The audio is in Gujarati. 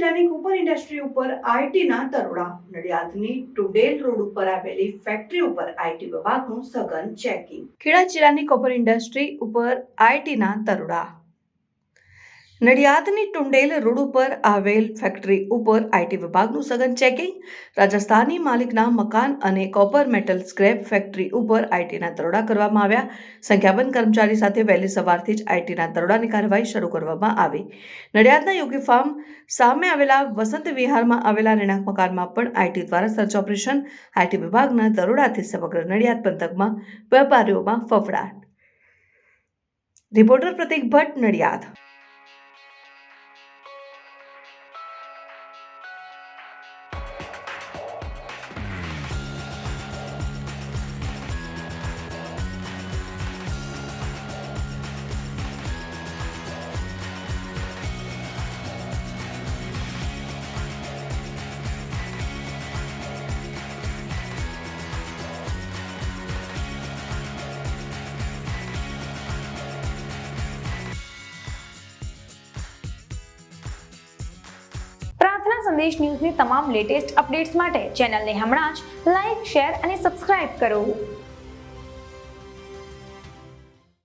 જિલ્લાની કુપર ઇન્ડસ્ટ્રી ઉપર આઈટીના દરોડા. નડિયાદની ટુડેલ રોડ ઉપર આવેલી ફેક્ટરી ઉપર આઈટી વિભાગનું સઘન ચેકિંગ. ખેડા જિલ્લાની કુપર ઇન્ડસ્ટ્રી ઉપર આઈટીના દરોડા. નડિયાદની ટુંડેલ રોડ ઉપર આવેલ ફેક્ટરી ઉપર આઈટી વિભાગનું સઘન ચેકિંગ. રાજસ્થાની માલિકના મકાન અને કોપર મેટલ સ્ક્રેપ ફેક્ટરી ઉપર આઈટીના દરોડા કરવામાં આવ્યા. સંખ્યાબંધ કર્મચારી સાથે વહેલી સવારથી જ આઈટીના દરોડાની કાર્યવાહી શરૂ કરવામાં આવી. નડિયાદના યોગી ફાર્મ સામે આવેલા વસંત વિહારમાં આવેલા રહેણાંક મકાનમાં પણ આઈટી દ્વારા સર્ચ ઓપરેશન. આઈટી વિભાગના દરોડાથી સમગ્ર નડિયાદ પંથકમાં વેપારીઓમાં ફફડાટ. રિપોર્ટર પ્રતીક ભટ્ટ, નડિયાદ. પ્રાર્થના સંદેશ ન્યૂઝની તમામ લેટેસ્ટ અપડેટ્સ માટે ચેનલને હમણાં જ લાઇક, શેર અને સબસ્ક્રાઇબ કરો.